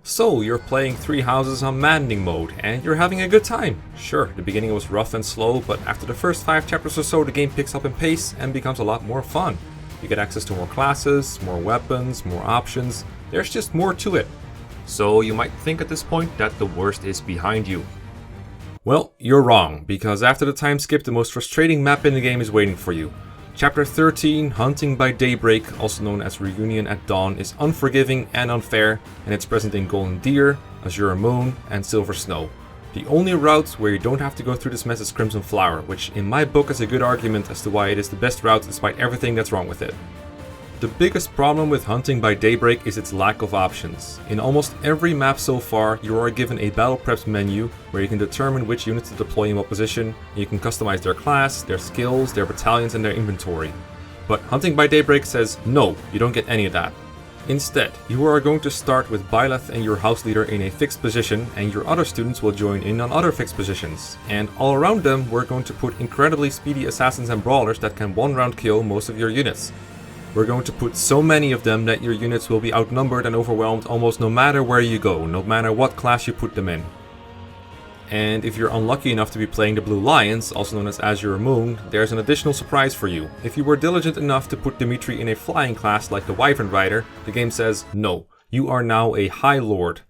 So, you're playing 3 houses on Maddening mode, and you're having a good time. Sure, the beginning was rough and slow, but after the first 5 chapters or so, the game picks up in pace and becomes a lot more fun. You get access to more classes, more weapons, more options. There's just more to it. So, you might think at this point that the worst is behind you. Well, you're wrong, because after the time skip, the most frustrating map in the game is waiting for you. Chapter 13, Hunting by Daybreak, also known as Reunion at Dawn, is unforgiving and unfair, and it's present in Golden Deer, Azure Moon, and Silver Snow. The only route where you don't have to go through this mess is Crimson Flower, which in my book is a good argument as to why it is the best route despite everything that's wrong with it. The biggest problem with Hunting by Daybreak is its lack of options. In almost every map so far, you are given a battle preps menu where you can determine which units to deploy in what position, and you can customize their class, their skills, their battalions, and their inventory. But Hunting by Daybreak says no, you don't get any of that. Instead, you are going to start with Byleth and your house leader in a fixed position, and your other students will join in on other fixed positions. And all around them, we're going to put incredibly speedy assassins and brawlers that can one-round kill most of your units. We're going to put so many of them that your units will be outnumbered and overwhelmed almost no matter where you go, no matter what class you put them in. And if you're unlucky enough to be playing the Blue Lions, also known as Azure Moon, there's an additional surprise for you. If you were diligent enough to put Dimitri in a flying class like the Wyvern Rider, the game says no, you are now a High Lord.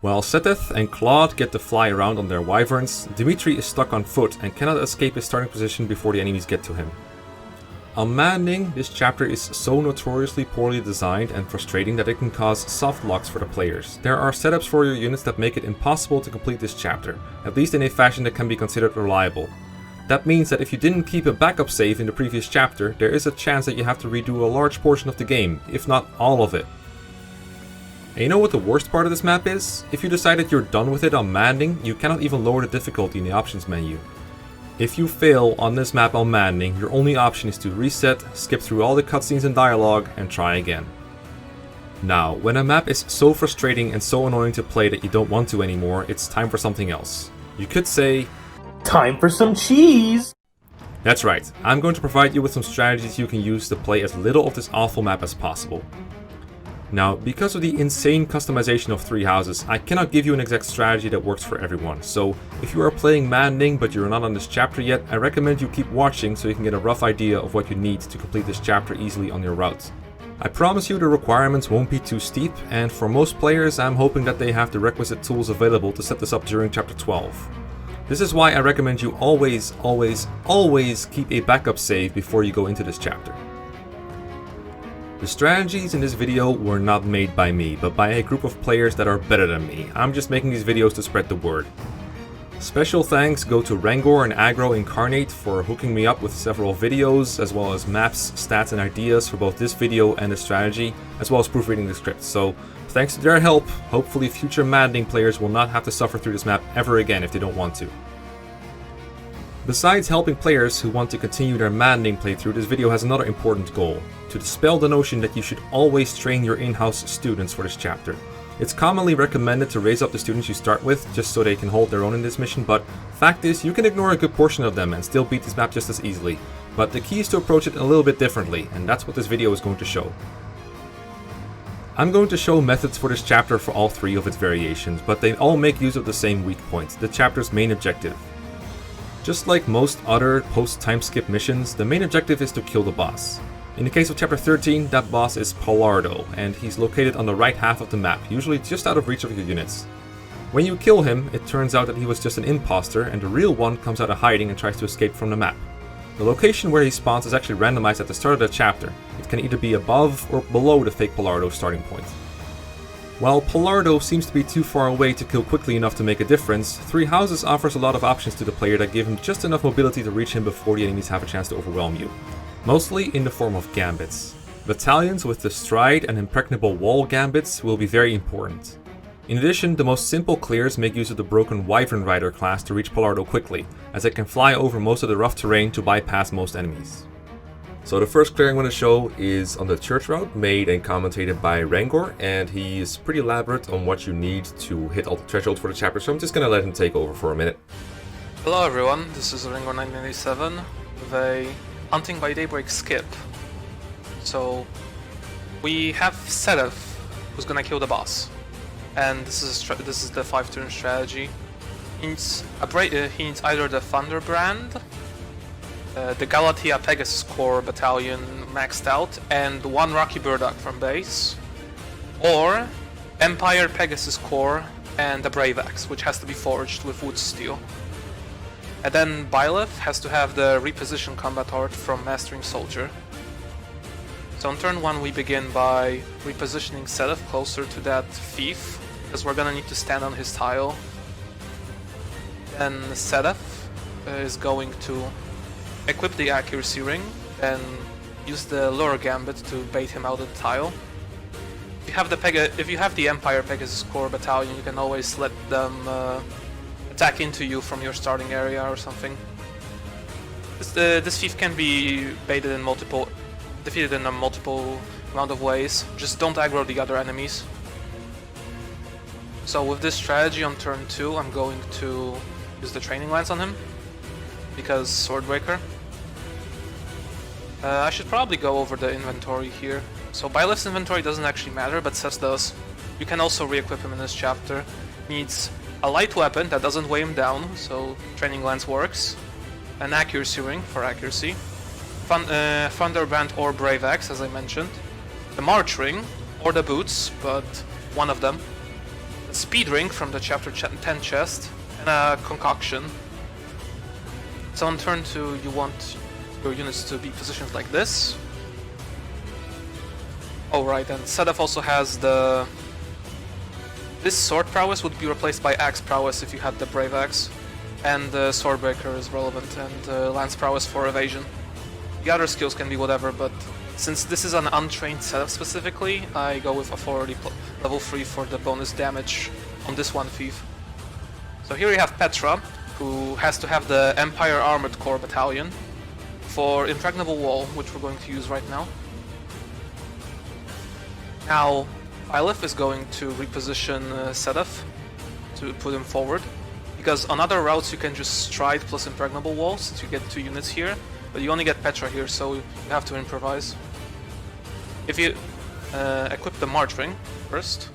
While Seteth and Claude get to fly around on their Wyverns, Dimitri is stuck on foot and cannot escape his starting position before the enemies get to him. On Maddening, this chapter is so notoriously poorly designed and frustrating that it can cause soft locks for the players. There are setups for your units that make it impossible to complete this chapter, at least in a fashion that can be considered reliable. That means that if you didn't keep a backup save in the previous chapter, there is a chance that you have to redo a large portion of the game, if not all of it. And you know what the worst part of this map is? If you decide that you're done with it on Maddening, you cannot even lower the difficulty in the options menu. If you fail on this map on Maddening, your only option is to reset, skip through all the cutscenes and dialogue, and try again. Now, when a map is so frustrating and so annoying to play that you don't want to anymore, it's time for something else. You could say, time for some cheese! That's right, I'm going to provide you with some strategies you can use to play as little of this awful map as possible. Now, because of the insane customization of 3 houses, I cannot give you an exact strategy that works for everyone, so if you are playing Maddening but you're not on this chapter yet, I recommend you keep watching so you can get a rough idea of what you need to complete this chapter easily on your route. I promise you the requirements won't be too steep, and for most players I'm hoping that they have the requisite tools available to set this up during chapter 12. This is why I recommend you always keep a backup save before you go into this chapter. The strategies in this video were not made by me, but by a group of players that are better than me. I'm just making these videos to spread the word. Special thanks go to Rangor and Aggro Incarnate for hooking me up with several videos, as well as maps, stats and ideas for both this video and the strategy, as well as proofreading the script. So thanks to their help, hopefully future Maddening players will not have to suffer through this map ever again if they don't want to. Besides helping players who want to continue their Maddening playthrough, this video has another important goal: to dispel the notion that you should always train your in-house students for this chapter. It's commonly recommended to raise up the students you start with, just so they can hold their own in this mission, but fact is, you can ignore a good portion of them and still beat this map just as easily. But the key is to approach it a little bit differently, and that's what this video is going to show. I'm going to show methods for this chapter for all 3 of its variations, but they all make use of the same weak point, the chapter's main objective. Just like most other post-time skip missions, the main objective is to kill the boss. In the case of chapter 13, that boss is Pallardo, and he's located on the right half of the map, usually just out of reach of your units. When you kill him, it turns out that he was just an imposter, and the real one comes out of hiding and tries to escape from the map. The location where he spawns is actually randomized at the start of the chapter. It can either be above or below the fake Pallardo starting point. While Pallardo seems to be too far away to kill quickly enough to make a difference, 3 Houses offers a lot of options to the player that give him just enough mobility to reach him before the enemies have a chance to overwhelm you. Mostly in the form of gambits. Battalions with the Stride and Impregnable Wall gambits will be very important. In addition, the most simple clears make use of the broken Wyvern Rider class to reach Pallardo quickly, as it can fly over most of the rough terrain to bypass most enemies. So the first clear I'm going to show is on the church route, made and commentated by Rangor, and he is pretty elaborate on what you need to hit all the thresholds for the chapter, so I'm just going to let him take over for a minute. Hello everyone, this is Rangor 997 with a Hunting by Daybreak skip. So we have Seteth, who's gonna kill the boss. and this is the 5-turn strategy. He needs either the Thunderbrand, the Galatea Pegasus Corps Battalion maxed out, and 1 Rocky Burdock from base, or Empire Pegasus Corps and a Brave Axe, which has to be forged with wood steel. And then Byleth has to have the Reposition Combat Art from Mastering Soldier. So on turn 1 we begin by repositioning Sedef closer to that Thief, because we're gonna need to stand on his tile. Then Sedef is going to equip the Accuracy Ring and use the Lure Gambit to bait him out of the tile. If you have the Empire Pegasus Corps Battalion, you can always let them attack into you from your starting area or something. This Thief can be defeated in a multiple amount of ways. Just don't aggro the other enemies. So with this strategy on turn 2, I'm going to use the Training Lance on him, because Swordbreaker. I should probably go over the inventory here. So Byleth's inventory doesn't actually matter, but Seth's does. You can also re-equip him in this chapter. Needs a light weapon that doesn't weigh him down, so Training Lance works. An Accuracy Ring for accuracy. Thunderbrand or Brave Axe, as I mentioned. The March Ring, or the Boots, but one of them. A Speed Ring from the Chapter 10 chest, and a Concoction. So on turn 2 you want your units to be positioned like this. Oh right, and Sedef also has the... This Sword Prowess would be replaced by Axe Prowess if you had the Brave Axe. And the Swordbreaker is relevant, and Lance Prowess for evasion. The other skills can be whatever, but since this is an untrained Sedef specifically, I go with Authority level 3 for the bonus damage on this one Thief. So here we have Petra, who has to have the Empire Armored Corps Battalion for Impregnable Wall, which we're going to use right now. Now, Byleth is going to reposition Sedef to put him forward, because on other routes you can just stride plus Impregnable Wall, since you get 2 units here, but you only get Petra here, so you have to improvise. If you equip the March Ring first,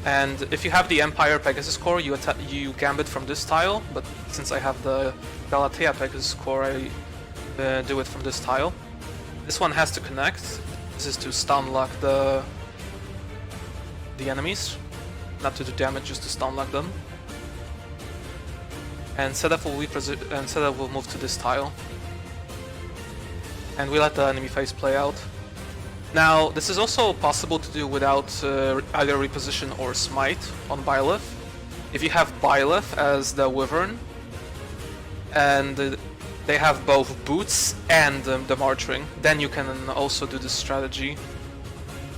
and if you have the Empire Pegasus Corps, you gambit from this tile, but since I have the Galatea Pegasus Corps, I do it from this tile. This one has to connect. This is to stun lock the enemies, not to do damage, just to stun lock them. And Sedef will move to this tile. And we let the enemy phase play out. Now, this is also possible to do without either Reposition or Smite on Byleth. If you have Byleth as the Wyvern, and they have both Boots and the March Ring, then you can also do this strategy,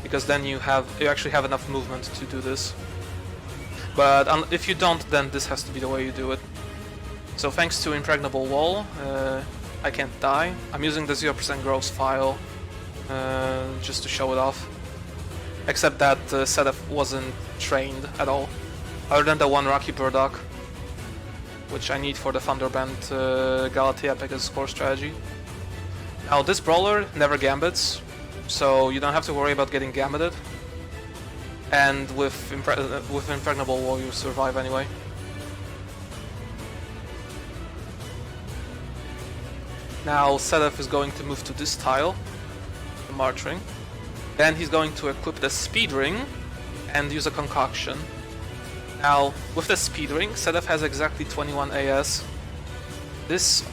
because then you actually have enough movement to do this. But if you don't, then this has to be the way you do it. So thanks to Impregnable Wall, I can't die. I'm using the 0% growth file just to show it off. Except that Sedef wasn't trained at all, other than the 1 Rocky Burdock, which I need for the Thunderband Galatea Pegasus Corps strategy. Now this brawler never gambits, so you don't have to worry about getting gambited. And with Impregnable Wall you survive anyway. Now Sedef is going to move to this tile, the March Ring. Then he's going to equip the Speed Ring and use a Concoction. Now, with the Speed Ring, Sedef has exactly 21 AS. This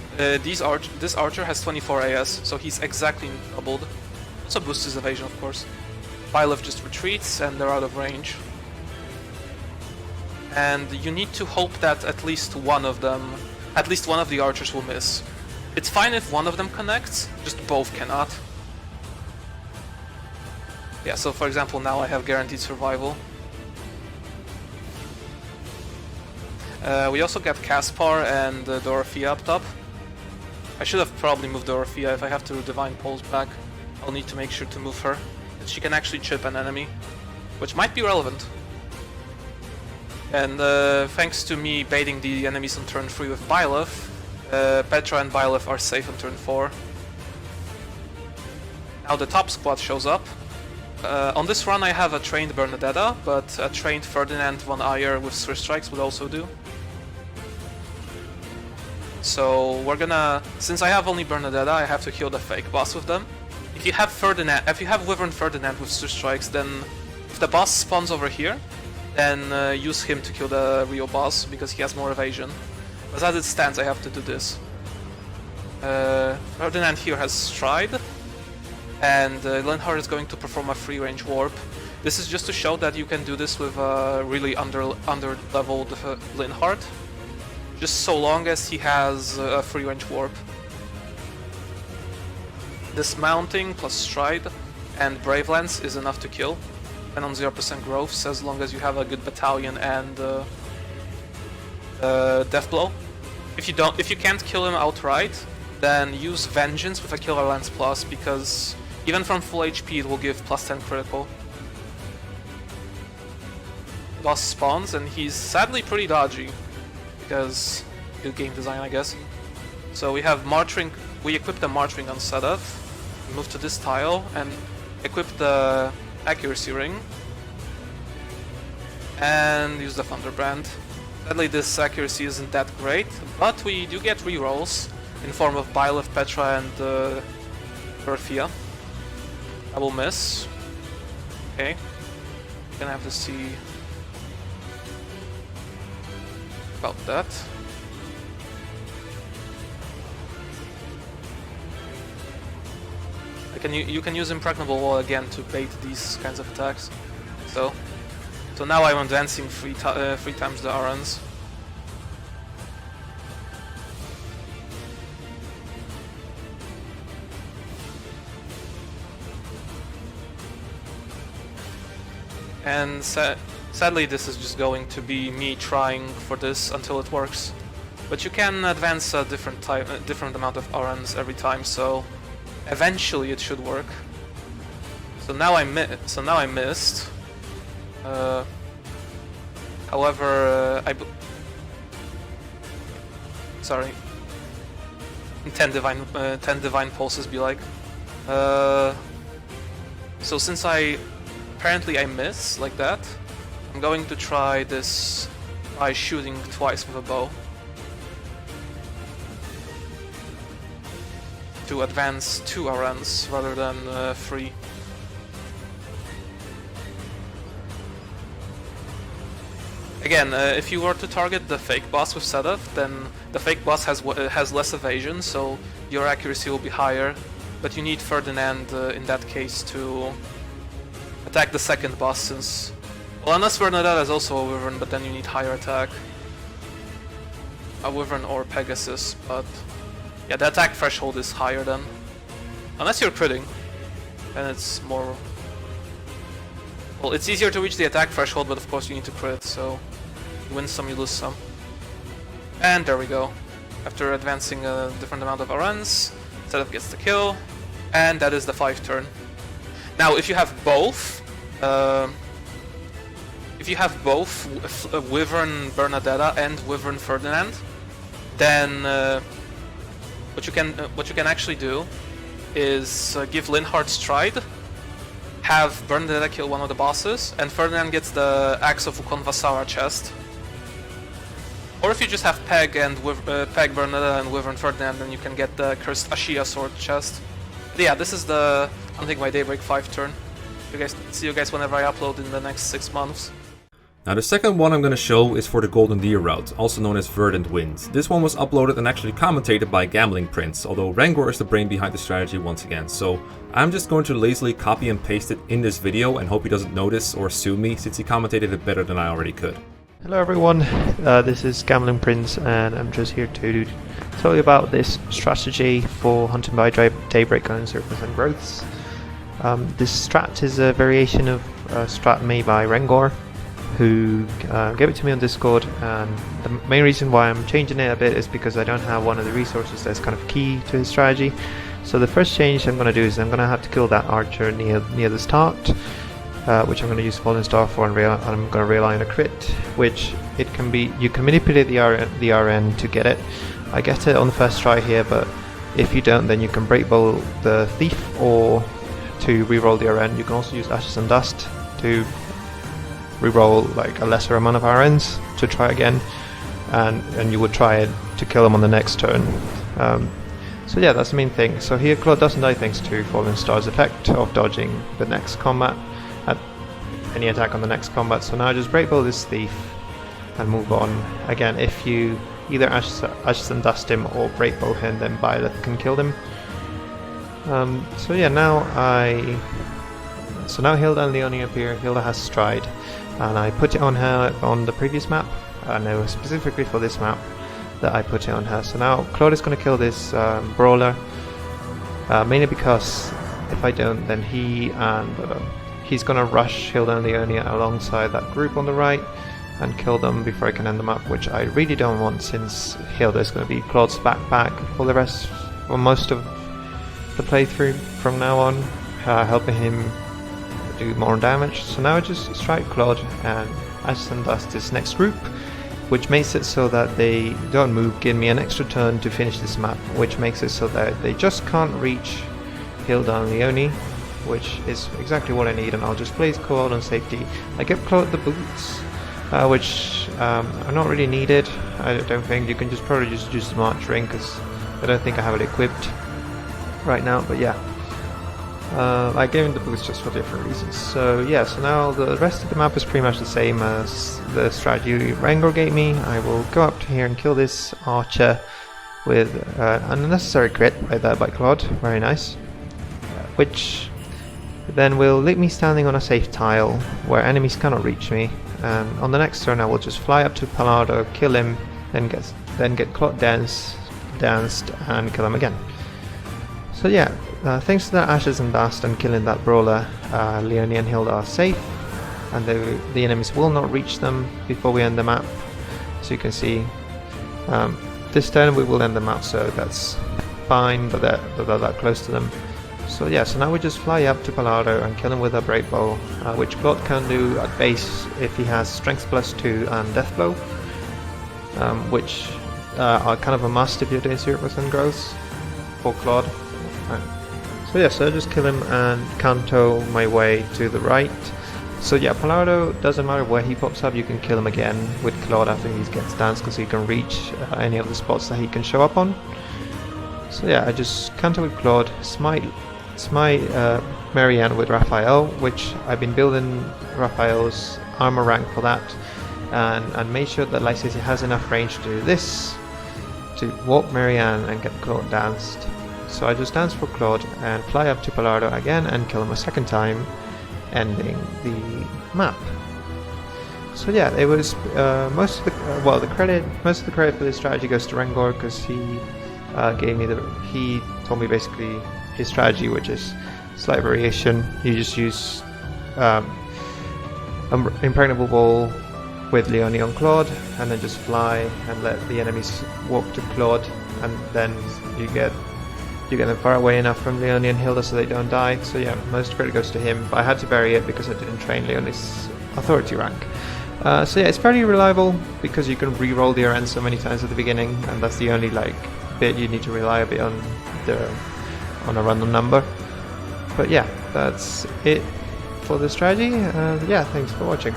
archer has 24 AS, so he's exactly doubled. Also boosts his evasion, of course. Byleth just retreats and they're out of range. And you need to hope that at least one of the archers will miss. It's fine if one of them connects, just both cannot. Yeah, so for example now I have guaranteed survival. We also get Caspar and Dorothea up top. I should have probably moved Dorothea. If I have to Divine Pulse back, I'll need to make sure to move her. She can actually chip an enemy, which might be relevant. And thanks to me baiting the enemies on turn 3 with Byleth, Petra and Byleth are safe on turn 4. Now the top squad shows up, On this run I have a trained Bernadetta, but a trained Ferdinand von Ayer with Swift Strikes would also do. So we're gonna, since I have only Bernadetta, I have to kill the fake boss with them. If you have Wyvern Ferdinand with Swift Strikes, then if the boss spawns over here, then use him to kill the real boss, because he has more evasion. But as it stands, I have to do this. Ferdinand here has Stride, and Linhardt is going to perform a free range warp. This is just to show that you can do this with a really under-leveled Linhardt, just so long as he has a free range warp. Dismounting plus Stride and Brave Lance is enough to kill, and on 0% growths as long as you have a good battalion and Death Blow. If you can't kill him outright, then use Vengeance with a Killer Lance Plus, because even from full HP it will give plus 10 critical. Boss spawns and he's sadly pretty dodgy, because good game design, I guess. So we have Marching, we equip the March Ring on Sedath, move to this tile and equip the Accuracy Ring, and use the Thunderbrand. Sadly this accuracy isn't that great, but we do get rerolls in form of Byleth, Petra, and Berthia. I will miss. Okay. Gonna have to see about that. You can use Impregnable Wall again to bait these kinds of attacks. So now I'm advancing three times the RNs. And sadly this is just going to be me trying for this until it works. But you can advance a different amount of RNs every time, so eventually it should work. So now I missed. However, sorry. 10 divine pulses be like. So since apparently I miss like that, I'm going to try this by shooting twice with a bow to advance 2 RNs rather than 3. Again, if you were to target the fake boss with Sedath, then the fake boss has less evasion, so your accuracy will be higher, but you need Ferdinand in that case to attack the second boss, since... Well, unless Bernadette is also a Wyvern, but then you need higher attack. A Wyvern or Pegasus, but... Yeah, the attack threshold is higher then. Unless you're critting, then it's more... Well, it's easier to reach the attack threshold, but of course you need to crit, so... You win some, you lose some. And there we go. After advancing a different amount of RNs, Sedath gets the kill, and that is the 5th turn. Now, if you have both, Wyvern Bernadetta and Wyvern Ferdinand, then what you can actually do is give Linhardt Stride, have Bernadetta kill one of the bosses, and Ferdinand gets the Axe of Ukon Vasara chest. Or if you just have Peg Bernadetta and Wyvern Ferdinand, then you can get the Cursed Ashia sword chest. But yeah, this is the Hunting by Daybreak 5 turn. See you guys whenever I upload in the next 6 months. Now the second one I'm going to show is for the Golden Deer route, also known as Verdant Wind. This one was uploaded and actually commentated by Gambling Prince, although Rangor is the brain behind the strategy once again, so I'm just going to lazily copy and paste it in this video and hope he doesn't notice or sue me, since he commentated it better than I already could. Hello everyone, this is Gambling Prince and I'm just here to tell you about this strategy for Hunting by Daybreak on Surface and Growths. This strat is a variation of a strat made by Rangor, who gave it to me on Discord, and the main reason why I'm changing it a bit is because I don't have one of the resources that's kind of key to his strategy. So the first change I'm going to do is I'm going to have to kill that archer near the start, which I'm going to use Fallen Star for, and I'm going to rely on a crit, which it can be. You can manipulate the RN to get it. I get it on the first try here, but if you don't, then you can break bowl the thief or to reroll the RN. You can also use Ashes and Dust to reroll like a lesser amount of RNs to try again, and you would try it to kill him on the next turn. So yeah, that's the main thing. So here Claude doesn't die thanks to Fallen Star's effect of dodging the next combat, at any attack on the next combat. So now just Breakbow this Thief and move on. Again, if you either Ashes and Dust him or Breakbow him, then Byleth can kill him. So yeah, now Hilda and Leonie appear. Hilda has Stride, and I put it on her on the previous map, and it was specifically for this map that I put it on her. So now Claude is going to kill this brawler, mainly because if I don't, then he's going to rush Hilda and Leonie alongside that group on the right and kill them before I can end the map, which I really don't want, since Hilda is going to be Claude's backpack for the rest, for most of the playthrough from now on, helping him do more damage. So now I just strike Claude and Ashes and Dust this next group, which makes it so that they don't move, give me an extra turn to finish this map, which makes it so that they just can't reach Hilda and Leonie, which is exactly what I need. And I'll just place Claude on safety. I give Claude the boots, which are not really needed. I don't think. You can probably just use the March Ring, because I don't think I have it equipped right now, but yeah. I gave him the boost just for different reasons. So yeah, so now the rest of the map is pretty much the same as the strategy Rangor gave me. I will go up to here and kill this archer with an unnecessary crit by Claude, very nice. Which then will leave me standing on a safe tile where enemies cannot reach me. And on the next turn I will just fly up to Pallardo, kill him, then get Claude danced and kill him again. So yeah, thanks to the Ashes and Dust and killing that brawler, Leonie and Hilda are safe, and the enemies will not reach them before we end the map. So you can see, this turn we will end the map, so that's fine, but they're that close to them. So yeah, so now we just fly up to Pallardo and kill him with a Breakbow, which Claude can do at base if he has Strength +2 and Death Blow, which are kind of a must if you're doing 0% growth for Claude. So yeah, so I just kill him and canto my way to the right. So yeah, Pallardo, doesn't matter where he pops up, you can kill him again with Claude after he gets danced, because he can reach any of the spots that he can show up on. So yeah, I just canto with Claude, smite Marianne with Raphael, which I've been building Raphael's armor rank for that, and made sure that Lysace has enough range to do this, to warp Marianne and get Claude danced. So I just dance for Claude and fly up to Pallardo again and kill him a second time, ending the map. So yeah, it was most of the credit for this strategy goes to Rangor, because he told me basically his strategy, which is slight variation. You just use Impregnable Ball with Leonie on Claude, and then just fly and let the enemies walk to Claude, and then you get them far away enough from Leonie and Hilda so they don't die. So yeah, most credit goes to him, but I had to bury it because I didn't train Leonie's authority rank. So yeah, it's fairly reliable because you can re-roll the RN so many times at the beginning, and that's the only bit you need to rely a bit on a random number. But yeah, that's it for the strategy. Yeah, thanks for watching.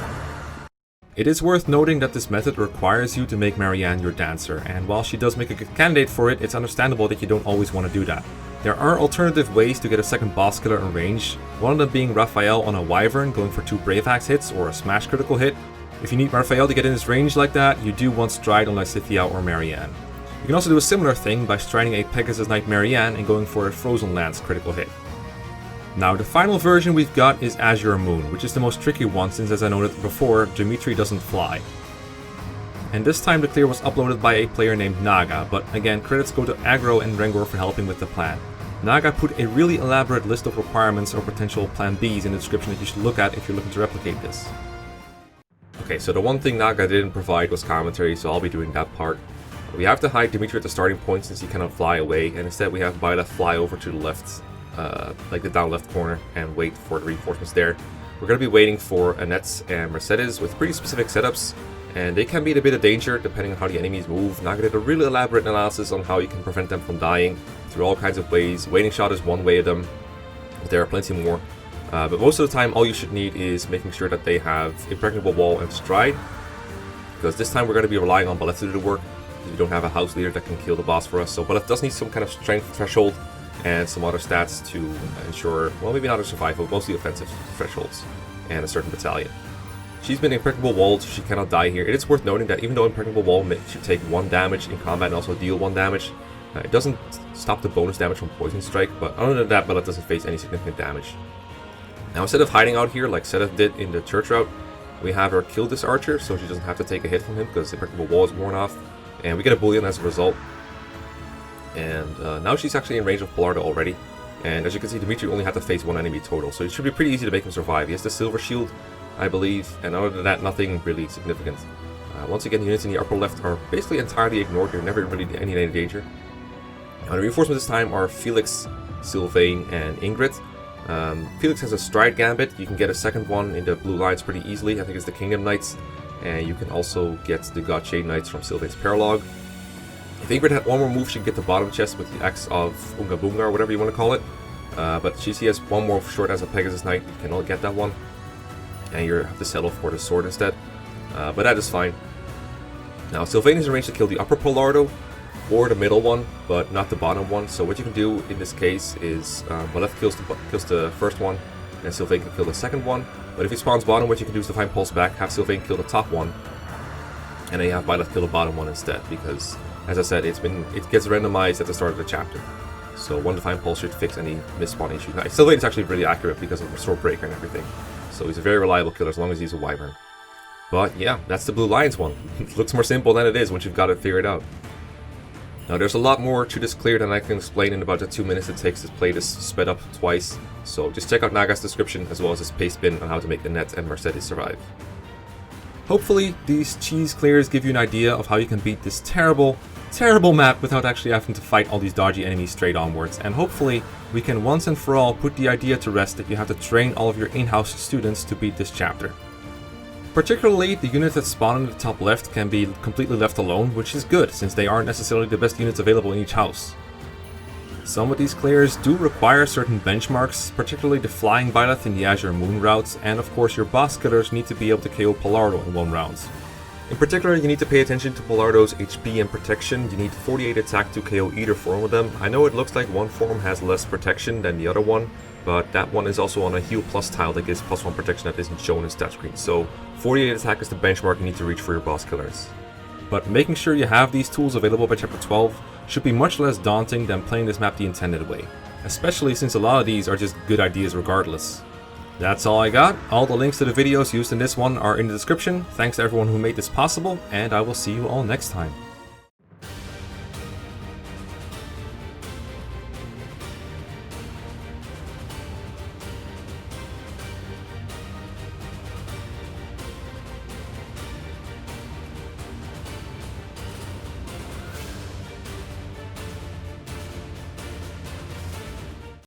It is worth noting that this method requires you to make Marianne your dancer, and while she does make a good candidate for it, it's understandable that you don't always want to do that. There are alternative ways to get a second boss killer in range, one of them being Raphael on a Wyvern going for 2 Brave Axe hits or a smash critical hit. If you need Raphael to get in his range like that, you do want Stride on Lysithea or Marianne. You can also do a similar thing by striding a Pegasus Knight Marianne and going for a Frozen Lance critical hit. Now the final version we've got is Azure Moon, which is the most tricky one since, as I noted before, Dimitri doesn't fly. And this time the clear was uploaded by a player named Naga, but again credits go to Aggro and Rangor for helping with the plan. Naga put a really elaborate list of requirements or potential plan Bs in the description that you should look at if you're looking to replicate this. Okay, so the one thing Naga didn't provide was commentary, so I'll be doing that part. We have to hide Dimitri at the starting point since he cannot fly away, and instead we have Byleth fly over to the left, like the down left corner, and wait for the reinforcements there. We're going to be waiting for Annette's and Mercedes with pretty specific setups, and they can be in a bit of danger depending on how the enemies move. Naga did a really elaborate analysis on how you can prevent them from dying through all kinds of ways. Waiting shot is one way of them. There are plenty more. But most of the time, all you should need is making sure that they have Impregnable Wall and Stride. Because this time we're going to be relying on Byleth to do the work. We don't have a house leader that can kill the boss for us. So Byleth does need some kind of strength threshold and some other stats to ensure, well, maybe not a survival, but mostly offensive thresholds and a certain battalion. She's been Impregnable Walled, so she cannot die here. It is worth noting that even though Impregnable Wall makes you take 1 damage in combat and also deal 1 damage, it doesn't stop the bonus damage from Poison Strike, but other than that, Byleth doesn't face any significant damage. Now, instead of hiding out here like Seth did in the church route, we have her kill this archer, so she doesn't have to take a hit from him because Impregnable Wall is worn off, and we get a bullion as a result. And now she's actually in range of Pollardo already, and as you can see, Dimitri only had to face 1 enemy total, so it should be pretty easy to make him survive. He has the Silver Shield, I believe, and other than that, nothing really significant. Once again, units in the upper left are basically entirely ignored. You're never really in any danger. Now, the reinforcements this time are Felix, Sylvain, and Ingrid. Felix has a Stride Gambit. You can get a second one in the Blue Lines pretty easily. I think it's the Kingdom Knights. And you can also get the Godshade Knights from Sylvain's Paralog. If Ingrid had one more move, she could get the bottom chest with the Axe of Unga Bunga, or whatever you want to call it. But she has one more short as a Pegasus Knight. You can only get that one. And you have to settle for the sword instead. But that is fine. Now, Sylvain is arranged to kill the upper Pollardo, or the middle one, but not the bottom one. So what you can do in this case is, Byleth kills the first one, and Sylvain can kill the second one. But if he spawns bottom, what you can do is Divine Pulse back, have Sylvain kill the top one, and then you have Byleth kill the bottom one instead, because, as I said, it gets randomized at the start of the chapter. So 1 Divine Pulse should fix any misspawn issue. Now, Sylvain is actually really accurate because of the Sword Breaker and everything. So he's a very reliable killer as long as he's a Wyvern. But yeah, that's the Blue Lions one. It looks more simple than it is once you've got it figured out. Now, there's a lot more to this clear than I can explain in about the 2 minutes it takes to play this sped up twice. So just check out Naga's description as well as his paste bin on how to make the Net and Mercedes survive. Hopefully, these cheese clears give you an idea of how you can beat this terrible map without actually having to fight all these dodgy enemies straight onwards. And hopefully, we can once and for all put the idea to rest that you have to train all of your in-house students to beat this chapter. Particularly, the units that spawn in the top left can be completely left alone, which is good, since they aren't necessarily the best units available in each house. Some of these clears do require certain benchmarks, particularly the Flying Byleth in the Azure Moon routes, and of course your boss killers need to be able to KO Pollardo in 1 round. In particular, you need to pay attention to Pollardo's HP and protection. You need 48 attack to KO either form of them. I know it looks like one form has less protection than the other one, but that one is also on a heal plus tile that gives +1 protection that isn't shown in stat screen. So 48 attack is the benchmark you need to reach for your boss killers. But making sure you have these tools available by chapter 12 should be much less daunting than playing this map the intended way, especially since a lot of these are just good ideas regardless. That's all I got. All the links to the videos used in this one are in the description. Thanks to everyone who made this possible, and I will see you all next time.